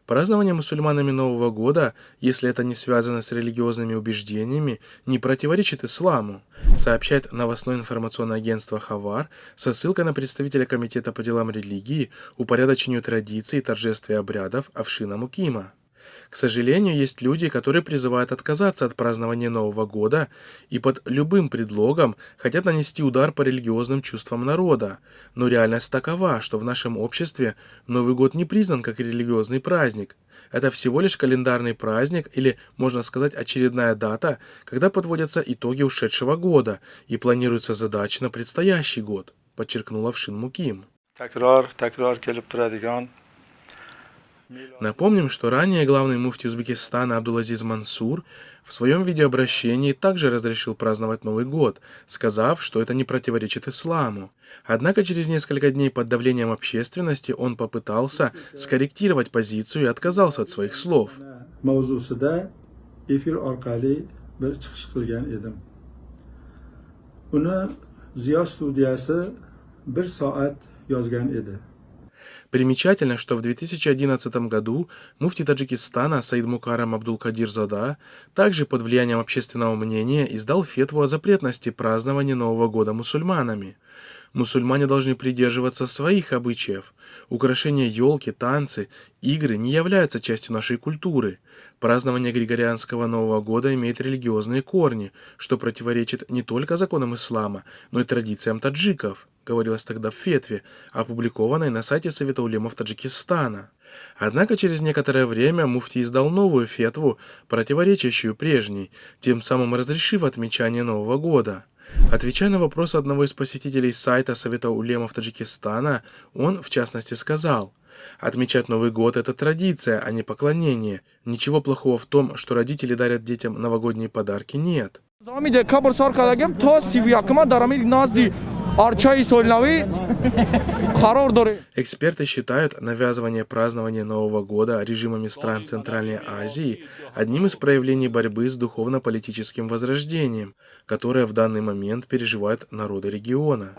Празднование мусульманами Нового года, если это не связано с религиозными убеждениями, не противоречит исламу, сообщает новостное информационное агентство «Хавар» со ссылкой на представителя Комитета по делам религии, упорядочению традиций, торжеств и обрядов Афшина Мукима. К сожалению, есть люди, которые призывают отказаться от празднования Нового года и под любым предлогом хотят нанести удар по религиозным чувствам народа. Но реальность такова, что в нашем обществе Новый год не признан как религиозный праздник. Это всего лишь календарный праздник или, можно сказать, очередная дата, когда подводятся итоги ушедшего года и планируются задачи на предстоящий год, подчеркнул Афшин Муким. Напомним, что ранее главный муфти Узбекистана Абдулазиз Мансур в своем видеообращении также разрешил праздновать Новый год, сказав, что это не противоречит исламу. Однако через несколько дней под давлением общественности он попытался скорректировать позицию и отказался от своих слов. Примечательно, что в 2011 году муфти Таджикистана Саид Мукаррам Абдул-Кадир-Зада также под влиянием общественного мнения издал фетву о запретности празднования Нового года мусульманами. Мусульмане должны придерживаться своих обычаев. Украшения елки, танцы, игры не являются частью нашей культуры. Празднование Григорианского Нового года имеет религиозные корни, что противоречит не только законам ислама, но и традициям таджиков, говорилось тогда в фетве, опубликованной на сайте Совета улемов Таджикистана. Однако через некоторое время муфти издал новую фетву, противоречащую прежней, тем самым разрешив отмечание Нового года. Отвечая на вопрос одного из посетителей сайта Совета улемов Таджикистана, он, в частности, сказал: «Отмечать Новый год – это традиция, а не поклонение. Ничего плохого в том, что родители дарят детям новогодние подарки, нет». Эксперты считают навязывание празднования Нового года режимами стран Центральной Азии одним из проявлений борьбы с духовно-политическим возрождением, которое в данный момент переживают народы региона.